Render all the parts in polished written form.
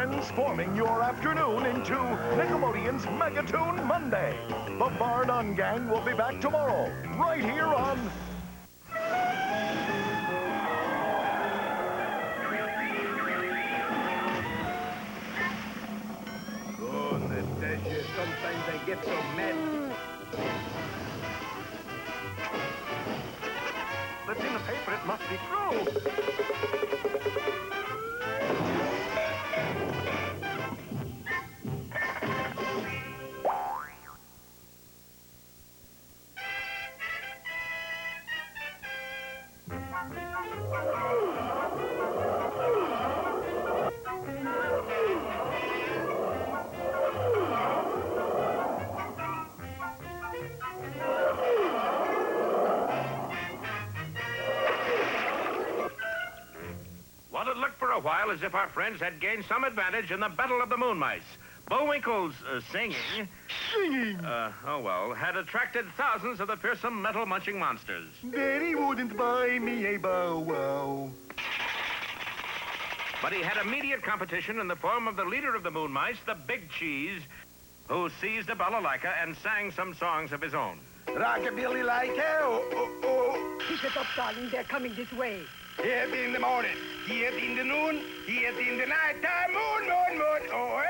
transforming your afternoon into Nickelodeon's Megatoon Monday. The Bar None Gang will be back tomorrow, right here on... Oh, Natasha, sometimes I get so mad. But in the paper, it must be true. Well, it looked for a while as if our friends had gained some advantage in the Battle of the Moon Mice. Bullwinkle's singing... Singing! had attracted thousands of the fearsome metal munching monsters. Daddy wouldn't buy me a bow wow. But he had immediate competition in the form of the leader of the Moon Mice, the Big Cheese, who seized a balalaika and sang some songs of his own. Rockabilly like oh, oh, oh. Keep it up, darling. They're coming this way. Here it in the morning, here it in the noon, here it in the night time. Moon, moon, moon. Oh,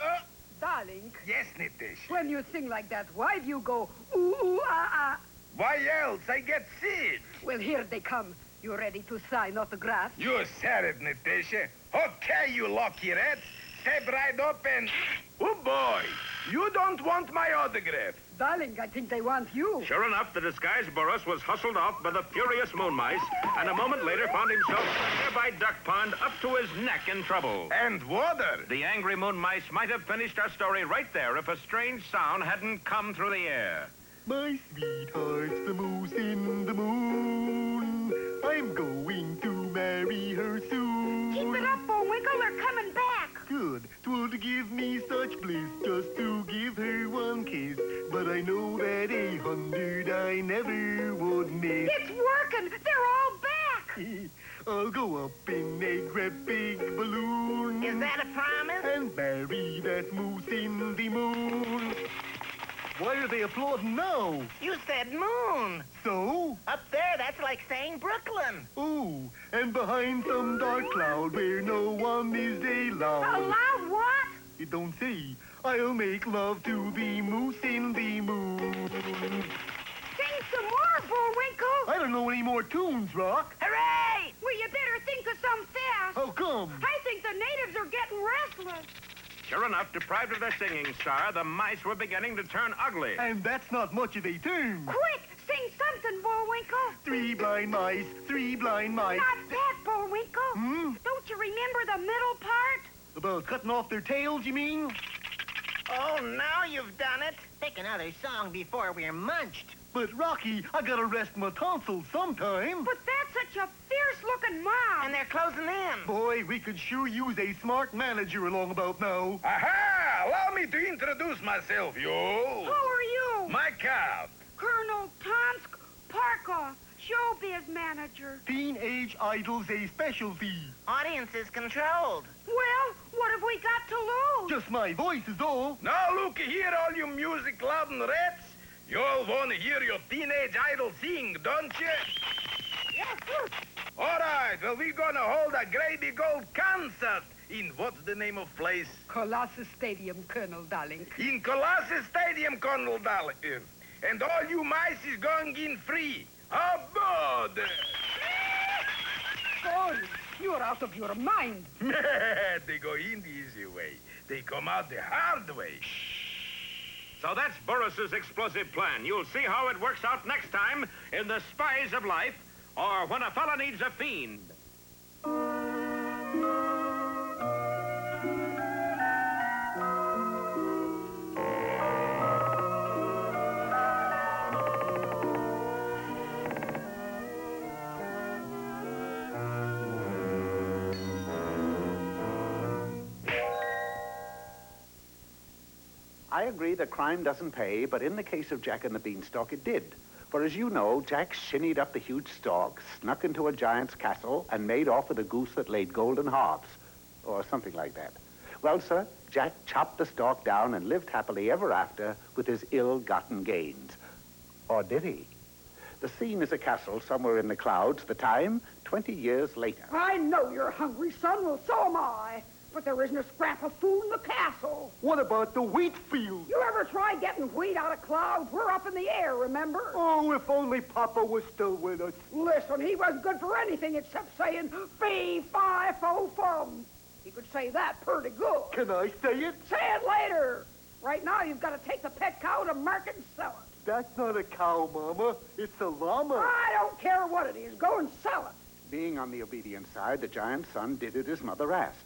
oh. Darling, Yes, Nitish. when you sing like that, why do you go ooh, ooh, ah, ah? Why else? I get sick. Well, here they come. You ready to sign autographs? You said it, Natasha. Okay, you lucky rats. Step right up and... Oh, boy. You don't want my autograph. Darling, I think they want you. Sure enough, the disguised Boris was hustled off by the furious Moon Mice, and a moment later found himself in a nearby duck pond up to his neck in trouble. And water. The angry Moon Mice might have finished our story right there if a strange sound hadn't come through the air. My sweetheart's the moose in the moon. I'm going to marry her soon. Keep it up, Bullwinkle. They're coming back. Good. 'Twould give me such bliss just to give her one kiss. But I know that 100 I never would miss. It's working. They're all back. I'll go up in a great big balloon. Is that a promise? And marry that moose in the moon. Why are they applauding now? You said moon. So? Up there, that's like saying Brooklyn. Oh, and behind some dark cloud where no one is allowed. Allowed what? It don't say. I'll make love to the moose in the moon. Sing some more, Bullwinkle. I don't know any more tunes, Rock. Hooray! Well, you better think of some fast. How come? I think the natives are getting restless. Sure enough, deprived of their singing star, the mice were beginning to turn ugly. And that's not much of a tune. Quick, sing something, Bullwinkle. 3 blind mice, 3 blind mice. Not that, Bullwinkle. Hmm? Don't you remember the middle part? About cutting off their tails, you mean? Oh, now you've done it. Pick another song before we're munched. But, Rocky, I gotta rest my tonsils sometime. But that's such a fierce-looking mob. And they're closing in. Boy, we could sure use a smart manager along about now. Aha! Allow me to introduce myself, you. Who are you? My cab. Colonel Tomsk Parkoff, showbiz manager. Teenage Idol's a specialty. Audience is controlled. Well, what have we got to lose? Just my voice is all. Now, look here, all you music-loving rats. You all want to hear your teenage idol sing, don't you? Yes, sir. All right, well, we're going to hold a great big old concert in what's the name of place? Colossus Stadium, Colonel Darling. In Colossus Stadium, Colonel Darling. And all you mice is going in free. How about? Boy, you're out of your mind. They go in the easy way. They come out the hard way. So that's Boris's explosive plan. You'll see how it works out next time in The Spies of Life, or When a Fella Needs a Fiend. I agree that crime doesn't pay, but in the case of Jack and the Beanstalk, it did. For as you know, Jack shinnied up the huge stalk, snuck into a giant's castle, and made off with a goose that laid golden harps. or something like that. Well, sir, Jack chopped the stalk down and lived happily ever after with his ill-gotten gains. Or did he? The scene is a castle somewhere in the clouds. The time, 20 years later. I know you're hungry, son. Well, so am I. But there isn't a scrap of food in the castle. What about the wheat field? You ever try getting wheat out of clouds? We're up in the air, remember? Oh, if only Papa was still with us. Listen, he wasn't good for anything except saying fee, fi, fo, fum. He could say that pretty good. Can I say it? Say it later. Right now, you've got to take the pet cow to market and sell it. That's not a cow, Mama. It's a llama. I don't care what it is. Go and sell it. Being on the obedient side, the giant son did as his mother asked.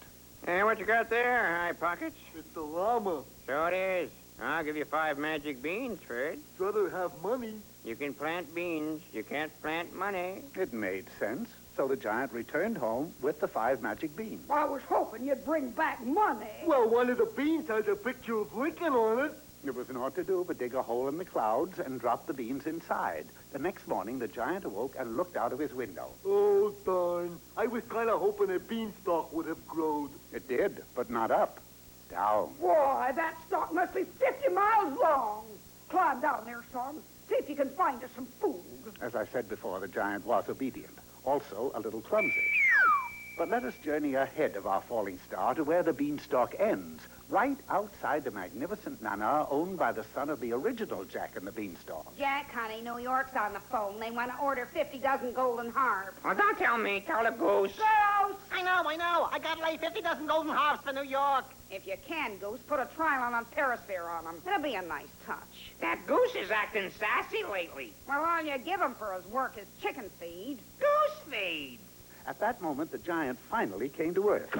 Hey, what you got there, High Pockets? It's a llama. So it is. I'll give you 5 magic beans for it. Rather have money. You can plant beans. You can't plant money. It made sense. So the giant returned home with the 5 magic beans. I was hoping you'd bring back money. Well, one of the beans has a picture of Lincoln on it. There was naught to do but dig a hole in the clouds and drop the beans inside. The next morning, the giant awoke and looked out of his window. Oh, darn. I was kind of hoping a beanstalk would have grown. It did, but not up. Down. Why, that stalk must be 50 miles long. Climb down there, son. See if you can find us some food. As I said before, the giant was obedient. Also, a little clumsy. But let us journey ahead of our falling star to where the beanstalk ends, right outside the magnificent manor owned by the son of the original Jack and the Beanstalk. Jack, honey, New York's on the phone. They want to order 50 dozen golden harps. Oh, don't tell me. Tell the goose. Girls! I know. I got laid 50 dozen golden harps for New York. If you can, Goose, put a trilon on Perisphere on them. It'll be a nice touch. That goose is acting sassy lately. Well, all you give him for his work is chicken feed. Goose feed. At that moment, the giant finally came to earth.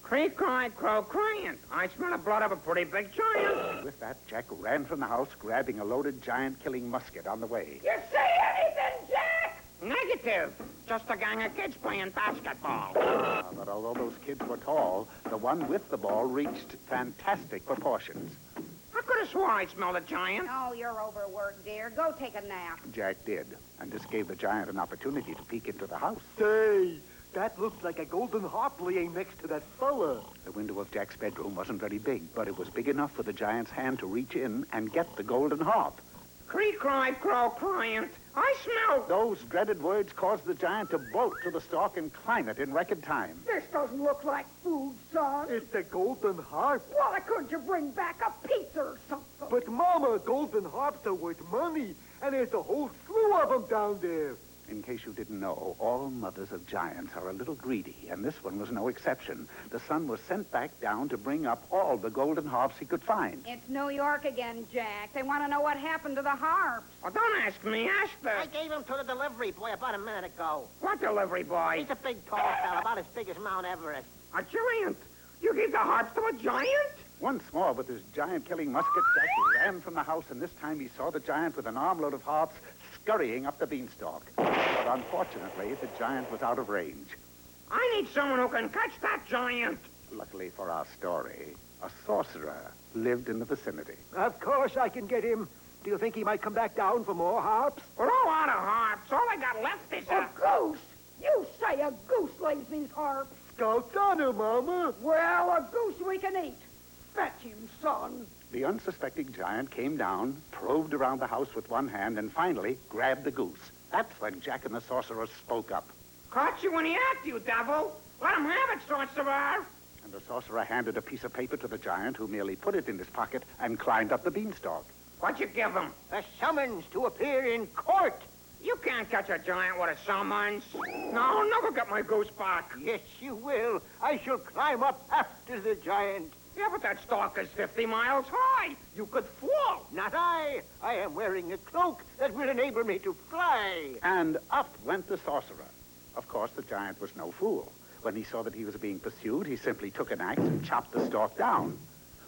Creak, cry, crow, crying. I smell the blood of a pretty big giant. With that, Jack ran from the house, grabbing a loaded giant-killing musket on the way. You say anything, Jack? Negative. Just a gang of kids playing basketball. But although those kids were tall, the one with the ball reached fantastic proportions. I could have swore I smelled a giant. Oh, you're overworked, dear. Go take a nap. Jack did, and this gave the giant an opportunity to peek into the house. Say, that looks like a golden harp laying next to that fella. The window of Jack's bedroom wasn't very big, but it was big enough for the giant's hand to reach in and get the golden harp. Creak, cry, crow, crying. I smell. Those dreaded words caused the giant to bolt to the stalk and climb it in record time. This doesn't look like food, son. It's a golden harp. Why couldn't you bring back a pizza or something? But, Mama, golden harps are worth money, and there's a whole slew of them down there. In case you didn't know, all mothers of giants are a little greedy, and this one was no exception. The son was sent back down to bring up all the golden harps he could find. It's New York again, Jack. They want to know what happened to the harps. Oh, don't ask me. Ask I the... gave them to the delivery boy about a minute ago. What delivery boy? He's a big, tall fella, about as big as Mount Everest. A giant. You gave the harps to a giant? Once more, with his giant-killing musket, Jack ran from the house, and this time he saw the giant with an armload of harps scurrying up the beanstalk. But unfortunately, the giant was out of range. I need someone who can catch that giant. Luckily for our story, a sorcerer lived in the vicinity. Of course I can get him. Do you think he might come back down for more harps? Throw out of harps. All I got left is A goose? You say a goose lays these harps? Scout's honor, Mama. Well, a goose we can eat. Fetch him, son. The unsuspecting giant came down, probed around the house with one hand, and finally grabbed the goose. That's when Jack and the sorcerer spoke up. Caught you in the act, you devil. Let him have it, sorcerer. And the sorcerer handed a piece of paper to the giant, who merely put it in his pocket and climbed up the beanstalk. What'd you give him? A summons to appear in court. You can't catch a giant with a summons. No, I'll never get my goose back. Yes, you will. I shall climb up after the giant. Yeah, but that stalk is 50 miles high. You could fall. Not I. I am wearing a cloak that will enable me to fly. And up went the sorcerer. Of course, the giant was no fool. When he saw that he was being pursued, he simply took an axe and chopped the stalk down.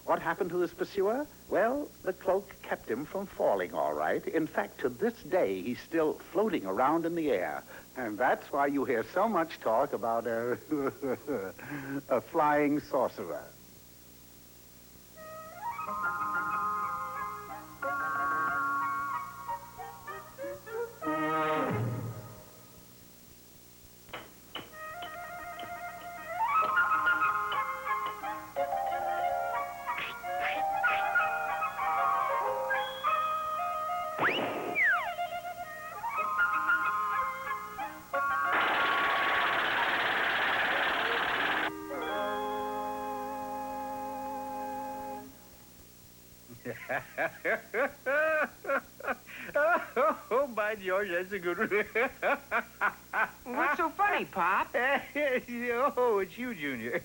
What happened to his pursuer? Well, the cloak kept him from falling, all right. In fact, to this day, he's still floating around in the air. And that's why you hear so much talk about a flying sorcerer. Oh, by George, that's a good one. What's so funny, Pop? Oh, it's you, Junior.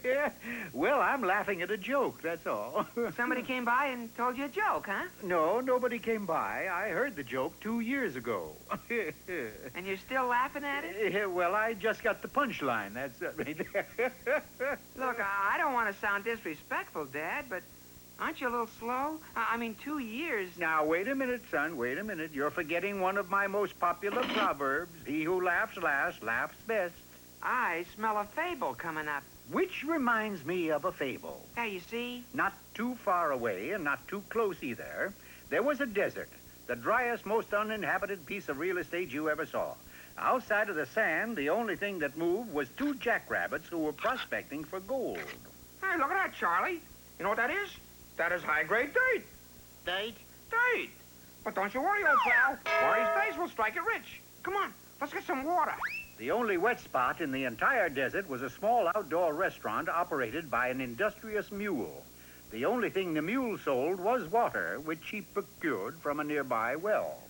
Well, I'm laughing at a joke, that's all. Somebody came by and told you a joke, huh? No, nobody came by. I heard the joke 2 years ago. And you're still laughing at it? Well, I just got the punchline. That's right there. Look, I don't want to sound disrespectful, Dad, but aren't you a little slow? I mean, 2 years. Now, wait a minute, son. Wait a minute. You're forgetting one of my most popular proverbs. He who laughs last laughs best. I smell a fable coming up. Which reminds me of a fable. Hey, you see? Not too far away and not too close either. There was a desert, the driest, most uninhabited piece of real estate you ever saw. Outside of the sand, the only thing that moved was 2 jackrabbits who were prospecting for gold. Hey, look at that, Charlie. You know what that is? That is high-grade dirt. Date? Dirt. But don't you worry, old pal. One of these days we'll strike it rich. Come on, let's get some water. The only wet spot in the entire desert was a small outdoor restaurant operated by an industrious mule. The only thing the mule sold was water, which he procured from a nearby well.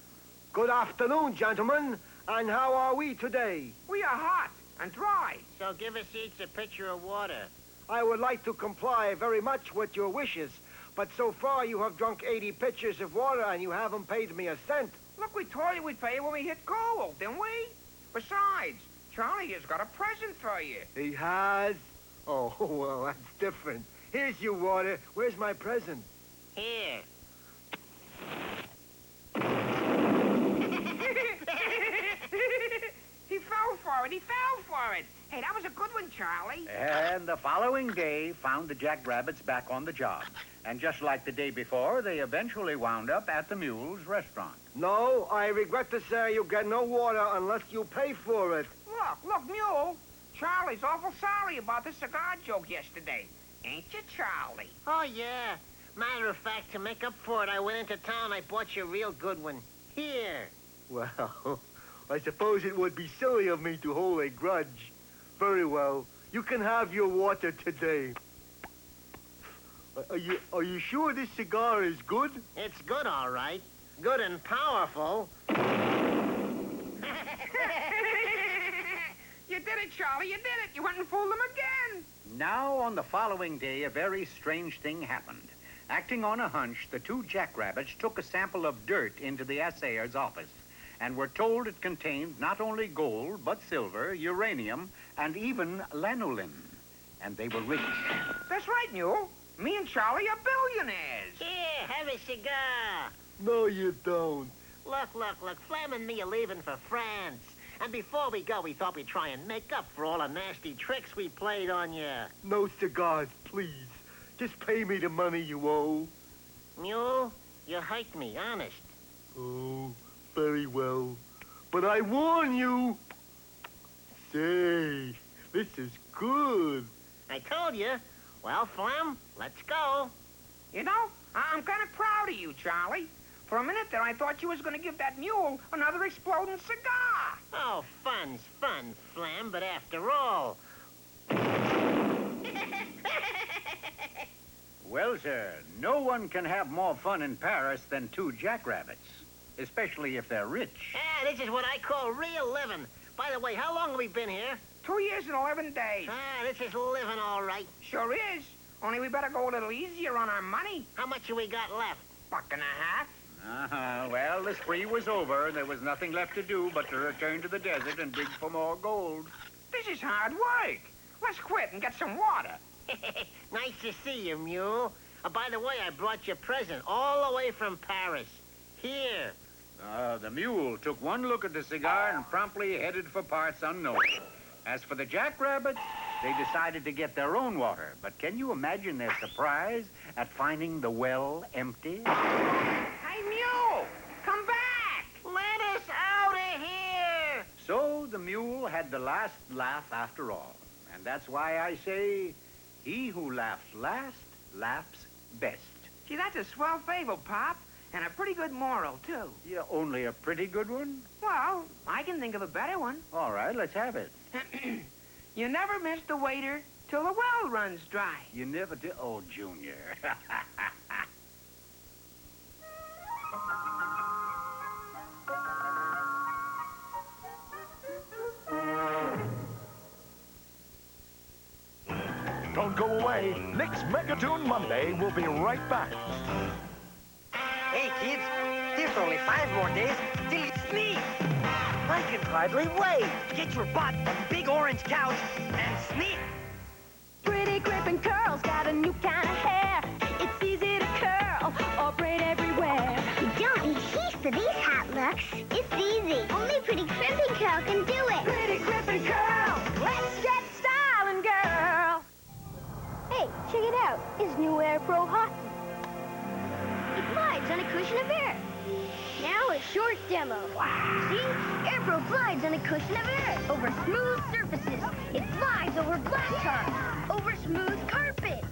Good afternoon, gentlemen. And how are we today? We are hot and dry. So give us each a pitcher of water. I would like to comply very much with your wishes, but so far you have drunk 80 pitchers of water and you haven't paid me a cent. Look, we told you we'd pay you when we hit gold, didn't we? Besides, Charlie has got a present for you. He has? Oh, well, that's different. Here's your water. Where's my present? Here. He fell for it. He fell for it. Hey, that was a good one, Charlie. And the following day found the jackrabbits back on the job. And just like the day before, they eventually wound up at the mule's restaurant. No, I regret to say you get no water unless you pay for it. Look, Mule. Charlie's awful sorry about the cigar joke yesterday. Ain't you, Charlie? Oh, yeah. Matter of fact, to make up for it, I went into town. I bought you a real good one. Here. Well, I suppose it would be silly of me to hold a grudge. Very well. You can have your water today. Are you sure this cigar is good? It's good, all right. Good and powerful. You did it, Charlie. You did it. You went and fooled them again. Now, on the following day, a very strange thing happened. Acting on a hunch, the 2 jackrabbits took a sample of dirt into the assayer's office and were told it contained not only gold, but silver, uranium, and even lanolin. And they were rich. That's right, Mule. Me and Charlie are billionaires. Here, have a cigar. No, you don't. Look. Flam and me are leaving for France. And before we go, we thought we'd try and make up for all the nasty tricks we played on you. No cigars, please. Just pay me the money you owe. Mule, you hurt me, honest. Oh, very well. But I warn you. Say, this is good. I told you. Well, Flam, let's go. You know, I'm kind of proud of you, Charlie. For a minute there, I thought you was going to give that mule another exploding cigar. Oh, fun's fun, Flam, but after all... Well, sir, no one can have more fun in Paris than 2 jackrabbits, especially if they're rich. Ah, this is what I call real living. By the way, how long have we been here? 2 years and 11 days. Ah, this is living all right. Sure is. Only we better go a little easier on our money. How much have we got left? $1.50. Well, the spree was over. There was nothing left to do but to return to the desert and dig for more gold. This is hard work. Let's quit and get some water. Nice to see you, Mule. By the way, I brought you a present all the way from Paris. Here. The mule took one look at the cigar and promptly headed for parts unknown. As for the jackrabbits, they decided to get their own water. But can you imagine their surprise at finding the well empty? Hey, Mule, come back. Let us out of here. So the mule had the last laugh after all. And that's why I say, he who laughs last, laughs best. See, that's a swell fable, Pop, and a pretty good moral, too. Yeah, only a pretty good one? Well, I can think of a better one. All right, let's have it. You never miss the waiter till the well runs dry. You never did? Oh, Junior. Don't go away. Next Megatoon Monday, we'll be right back. Hey, kids, there's only 5 more days till you sneeze. I can hardly wait. Get your butt on the big orange couch and sneeze. Pretty gripping curls got a new kind of hair. It's easy to curl or braid everywhere. You don't need teeth for these hot looks. It's easy. Only Pretty Crimping Curl can do it. Pretty gripping curl. Let's get styling, girl. Hey, check it out. It's new Air Pro Hockey. It glides on a cushion of air. Now a short demo. See? Air Pro glides on a cushion of air over smooth surfaces. It flies over blacktop, over smooth carpet.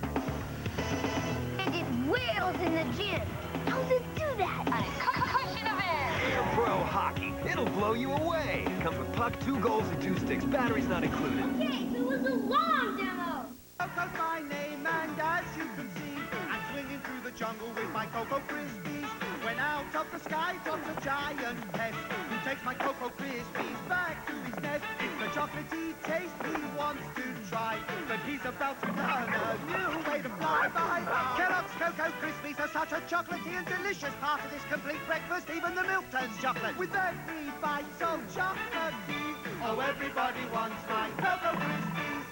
And it wails in the gym. How does it do that? On a cushion of air. Air Pro Hockey. It'll blow you away. Comes with puck, 2 goals, and 2 sticks. Batteries not included. Okay, so it was a long demo. Coco's my name, and as you can see, I'm swinging through the jungle with my Cocoa Krispies. When out of the sky drops a giant pest, who takes my Cocoa Krispies back to his nest. It's the chocolatey taste he wants to try, but he's about to learn a new way to fly. Bye-bye. Kellogg's Cocoa Krispies are such a chocolatey and delicious part of this complete breakfast. Even the milk turns chocolate with every bite so chocolatey. Oh, everybody wants my Cocoa Krispies.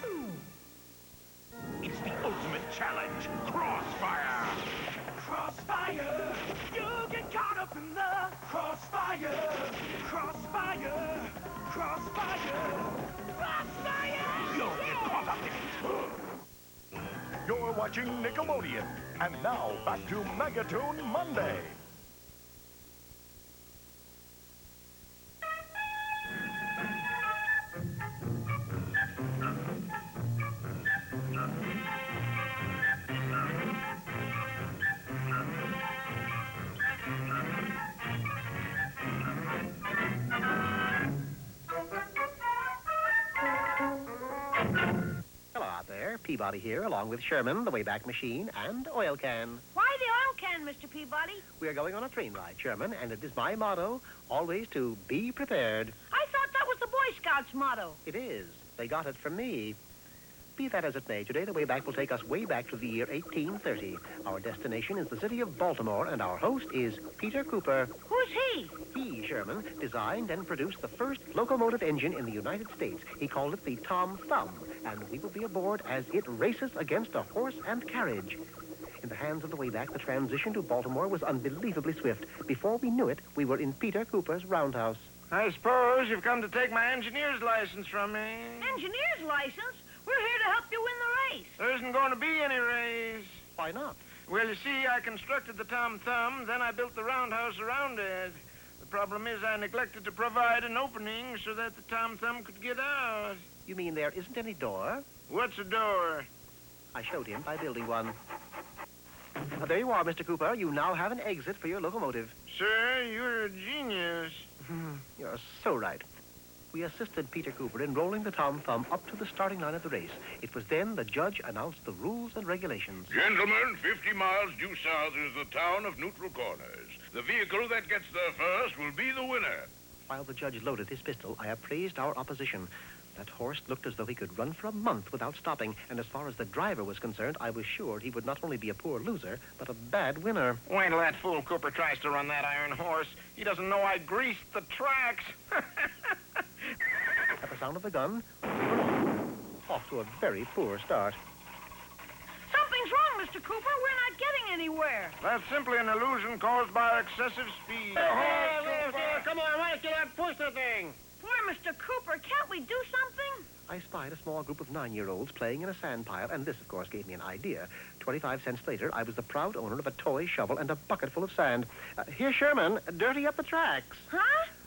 It's the ultimate challenge, Crossfire. Crossfire, you get caught up in the crossfire. Crossfire, crossfire, crossfire. You'll get caught up in it. You're watching Nickelodeon. And now, back to Megatoon Monday. Hello out there. Peabody here, along with Sherman, the Wayback Machine, and Oil Can. Why the oil can, Mr. Peabody? We are going on a train ride, Sherman, and it is my motto, always to be prepared. I thought that was the Boy Scouts motto. It is. They got it from me. Be that as it may, today the Wayback will take us way back to the year 1830. Our destination is the city of Baltimore, and our host is Peter Cooper. Who's he? He, Sherman, designed and produced the first locomotive engine in the United States. He called it the Tom Thumb, and we will be aboard as it races against a horse and carriage. In the hands of the Wayback, the transition to Baltimore was unbelievably swift. Before we knew it, we were in Peter Cooper's roundhouse. I suppose you've come to take my engineer's license from me. Engineer's license? We're here to help you win the race. There isn't going to be any race. Why not? Well, you see, I constructed the Tom Thumb, then I built the roundhouse around it. The problem is I neglected to provide an opening so that the Tom Thumb could get out. You mean there isn't any door? What's a door? I showed him by building one. Now, there you are, Mr. Cooper. You now have an exit for your locomotive. Sir, you're a genius. You're so right. We assisted Peter Cooper in rolling the Tom Thumb up to the starting line of the race. It was then the judge announced the rules and regulations. Gentlemen, 50 miles due south is the town of Neutral Corners. The vehicle that gets there first will be the winner. While the judge loaded his pistol, I appraised our opposition. That horse looked as though he could run for a month without stopping, and as far as the driver was concerned, I was sure he would not only be a poor loser, but a bad winner. Wait till that fool Cooper tries to run that iron horse. He doesn't know I greased the tracks. At the sound of the gun, we were off to a very poor start. Something's wrong, Mr. Cooper. We're not getting anywhere. That's simply an illusion caused by excessive speed. Come on, why don't you not push the thing? Poor Mr. Cooper, can't we do something? I spied a small group of 9-year-olds playing in a sand pile, and this, of course, gave me an idea. 25 cents later, I was the proud owner of a toy shovel and a bucket full of sand. Here, Sherman, dirty up the tracks. Huh?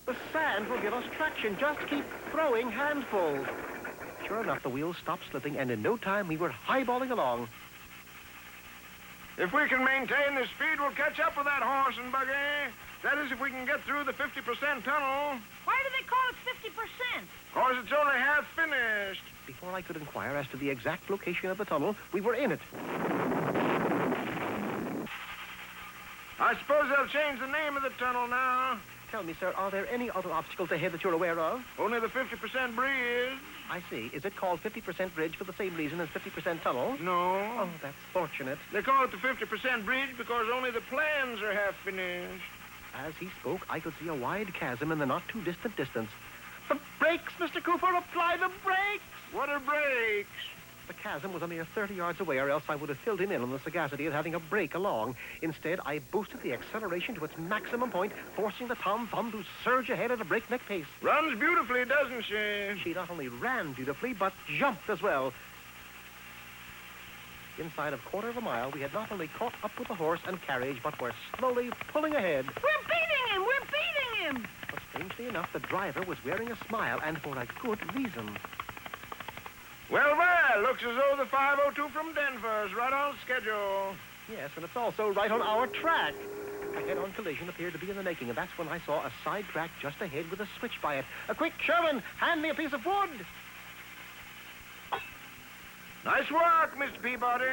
The sand will give us traction. Just keep throwing handfuls. Sure enough, the wheels stopped slipping, and in no time, we were highballing along. If we can maintain this speed, we'll catch up with that horse and buggy. That is, if we can get through the 50% tunnel. Why do they call it 50%? Because it's only half finished. Before I could inquire as to the exact location of the tunnel, we were in it. I suppose they'll change the name of the tunnel now. Tell me, sir, are there any other obstacles ahead that you're aware of? Only the 50% bridge. I see. Is it called 50% bridge for the same reason as 50% tunnel? No. Oh, that's fortunate. They call it the 50% bridge because only the plans are half finished. As he spoke, I could see a wide chasm in the not-too-distant distance. The brakes, Mr. Cooper! Apply the brakes! What are brakes? The chasm was a mere 30 yards away, or else I would have filled him in on the sagacity of having a brake along. Instead, I boosted the acceleration to its maximum point, forcing the Tom Thumb to surge ahead at a breakneck pace. Runs beautifully, doesn't she? She not only ran beautifully, but jumped as well. Inside of a quarter of a mile, we had not only caught up with the horse and carriage, but were slowly pulling ahead. We're beating him! We're beating him! But strangely enough, the driver was wearing a smile, and for a good reason. Well, well, looks as though the 502 from Denver is right on schedule. Yes, and it's also right on our track. A head-on collision appeared to be in the making, and that's when I saw a side track just ahead with a switch by it. A quick, Sherman, hand me a piece of wood. Nice work, Mr. Peabody.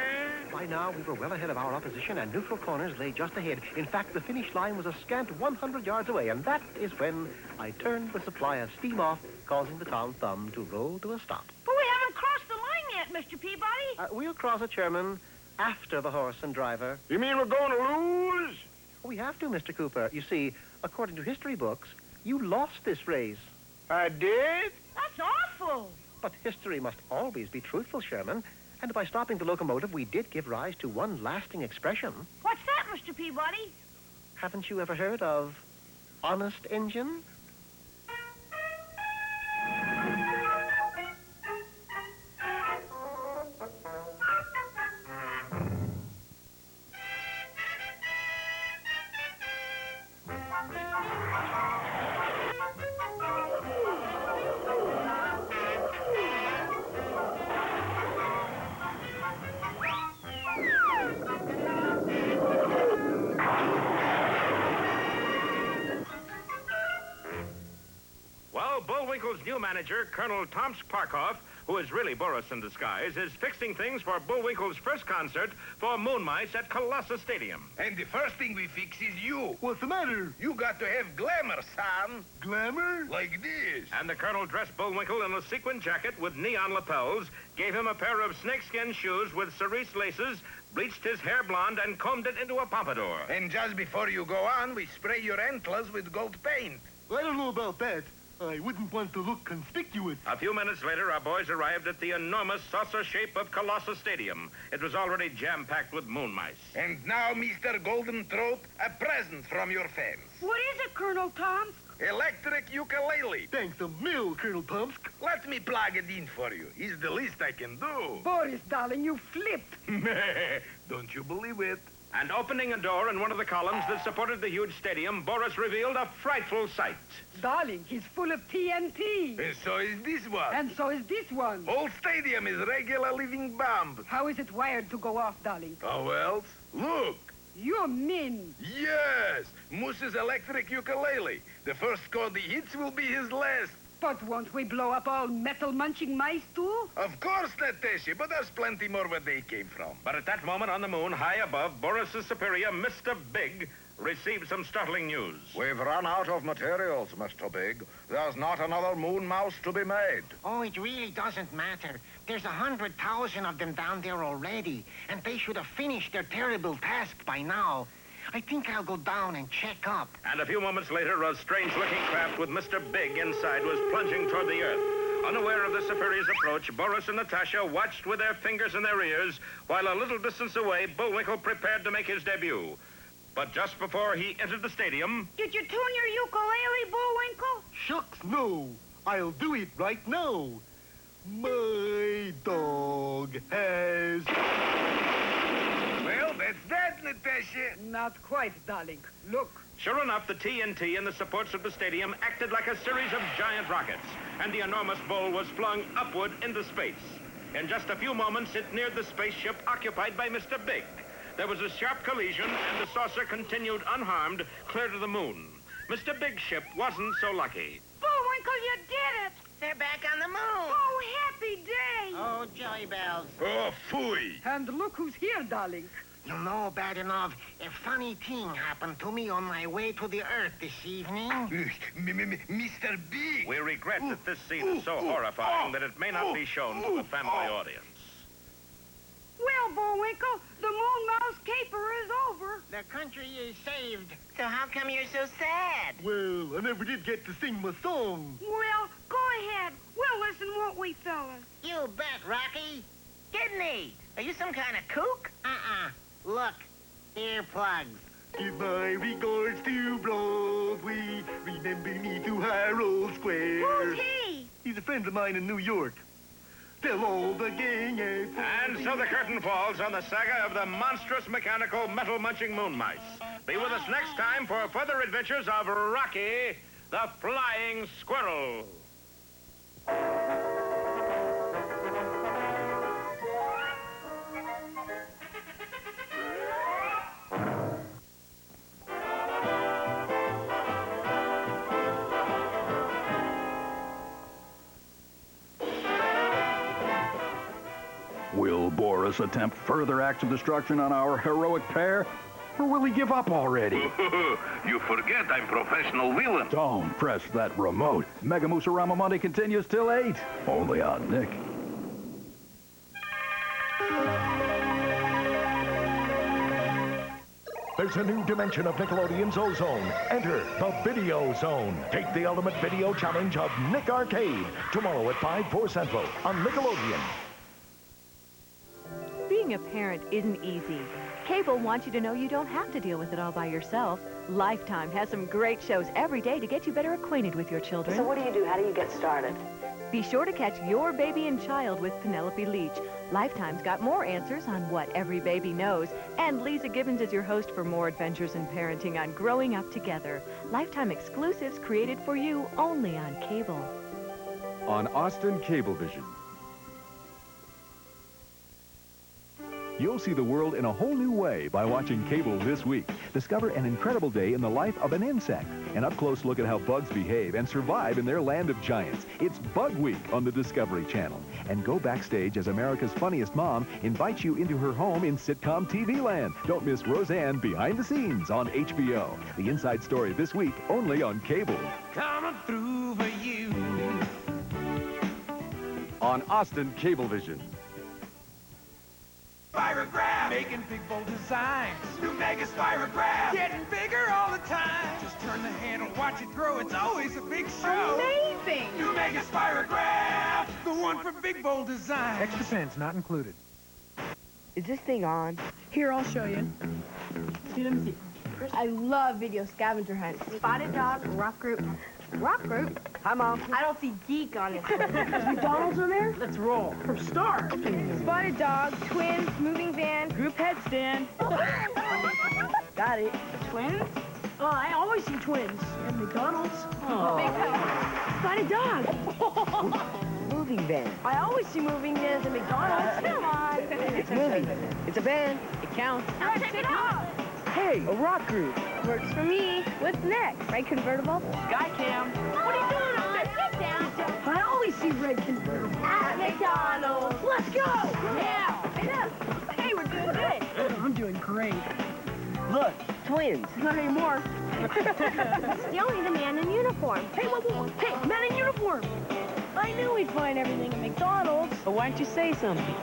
By now, we were well ahead of our opposition, and neutral corners lay just ahead. In fact, the finish line was a scant 100 yards away, and that is when I turned the supply of steam off, causing the Tom Thumb to roll to a stop. But we haven't crossed the line yet, Mr. Peabody. We'll cross it, Sherman, after the horse and driver. You mean we're going to lose? We have to, Mr. Cooper. You see, according to history books, you lost this race. I did? That's awful. But history must always be truthful, Sherman. And by stopping the locomotive, we did give rise to one lasting expression. What's that, Mr. Peabody? Haven't you ever heard of honest engine? Bullwinkle's new manager, Colonel Tomsk Parkoff, who is really Boris in disguise, is fixing things for Bullwinkle's first concert for Moon Mice at Colossus Stadium. And the first thing we fix is you. What's the matter? You got to have glamour, son. Glamour? Like this. And the Colonel dressed Bullwinkle in a sequin jacket with neon lapels, gave him a pair of snakeskin shoes with cerise laces, bleached his hair blonde, and combed it into a pompadour. And just before you go on, we spray your antlers with gold paint. I don't know about that. I wouldn't want to look conspicuous. A few minutes later, our boys arrived at the enormous saucer shape of Colossus Stadium. It was already jam-packed with moon mice. And now, Mr. Golden Throat, a present from your fans. What is it, Colonel Tom? Electric ukulele. Thanks a mil, Colonel Tomsk. Let me plug it in for you. It's the least I can do. Boris, darling, you flipped. Don't you believe it? And opening a door in one of the columns that supported the huge stadium, Boris revealed a frightful sight. Darling, he's full of TNT. And so is this one. And so is this one. Whole stadium is regular living bomb. How is it wired to go off, darling? How else? Look. You're mean. Yes. Moose's electric ukulele. The first chord he hits will be his last. But won't we blow up all metal munching mice, too? Of course, Natasha, but there's plenty more where they came from. But at that moment on the moon, high above, Boris's superior, Mr. Big, received some startling news. We've run out of materials, Mr. Big. There's not another moon mouse to be made. Oh, it really doesn't matter. There's 100,000 of them down there already, and they should have finished their terrible task by now. I think I'll go down and check up. And a few moments later, a strange-looking craft with Mr. Big inside was plunging toward the earth. Unaware of the superior's approach, Boris and Natasha watched with their fingers in their ears, while a little distance away, Bullwinkle prepared to make his debut. But just before he entered the stadium... Did you tune your ukulele, Bullwinkle? Shucks, no. I'll do it right now. My dog has... Well, that's that, Natasha. Not quite, darling. Look. Sure enough, the TNT and the supports of the stadium acted like a series of giant rockets, and the enormous bull was flung upward into space. In just a few moments, it neared the spaceship occupied by Mr. Big. There was a sharp collision, and the saucer continued unharmed, clear to the moon. Mr. Big's ship wasn't so lucky. Bullwinkle, you did it! They're back on the moon. Oh, happy day! Oh, joy bells. Oh, phooey. And look who's here, darling. You know, bad enough, a funny thing happened to me on my way to the Earth this evening. Mr. Big! We regret that this scene is so horrifying that it may not be shown to the family audience. Well, Bullwinkle, the Moon Mouse caper is over. The country is saved. So how come you're so sad? Well, I never did get to sing my song. Well, go ahead. We'll listen, won't we, fellas? You bet, Rocky. Kidney, are you some kind of kook? Look, earplugs. Give my regards to Broadway. Remember me to Harold Square. Who's he? He's a friend of mine in New York. Tell all the gang And so the curtain falls on the saga of the monstrous mechanical metal munching moon mice. Be with us next time for further adventures of Rocky, the Flying Squirrel. Will Boris attempt further acts of destruction on our heroic pair? Or will he give up already? You forget I'm professional villain. Don't press that remote. Mega Mooserama Monday continues till 8. Only on Nick. There's a new dimension of Nickelodeon's Ozone. Enter the Video Zone. Take the ultimate video challenge of Nick Arcade. Tomorrow at 5, 4 Central on Nickelodeon. Being a parent isn't easy. Cable wants you to know you don't have to deal with it all by yourself. Lifetime has some great shows every day to get you better acquainted with your children. So what do you do? How do you get started? Be sure to catch Your Baby and Child with Penelope Leach. Lifetime's got more answers on what every baby knows. And Lisa Gibbons is your host for more adventures in parenting on Growing Up Together. Lifetime exclusives created for you only on cable. On Austin Cablevision. You'll see the world in a whole new way by watching cable this week. Discover an incredible day in the life of an insect. An up-close look at how bugs behave and survive in their land of giants. It's Bug Week on the Discovery Channel. And go backstage as America's funniest mom invites you into her home in sitcom TV land. Don't miss Roseanne Behind the Scenes on HBO. The inside story this week only on cable. Coming through for you. On Austin Cablevision. Spirograph, making big bold designs. New Mega Spirograph, getting bigger all the time. Just turn the handle, watch it grow. It's always a big show. Amazing! New Mega Spirograph, the one for big bold designs. Extra pens not included. Is this thing on? Here, I'll show you. Let me see. I love video scavenger hunts. Spotted Dog, Rock Group. Rock Group? Hi, Mom. I don't see geek on it. Is McDonald's on there? Let's roll. For stars. Spotted Dog, Twins, Moving Van, Group Headstand. Got it. Twins? Oh, I always see twins. And McDonald's. Oh. Spotted Dog. Moving van. I always see moving vans at McDonald's. Come on. It's moving. It's a van. It counts. I'll check it out. Hey, a rock group. Works for me. What's next? Red convertible? Skycam. What are you doing up there? Sit down. I always see red convertible. At McDonald's. Let's go. Yeah. Hey, we're doing good. I'm doing great. Look, twins. Not anymore. Still need a man in uniform. Hey, whoa. Hey, man in uniform. I knew we'd find everything at McDonald's. But why don't you say something?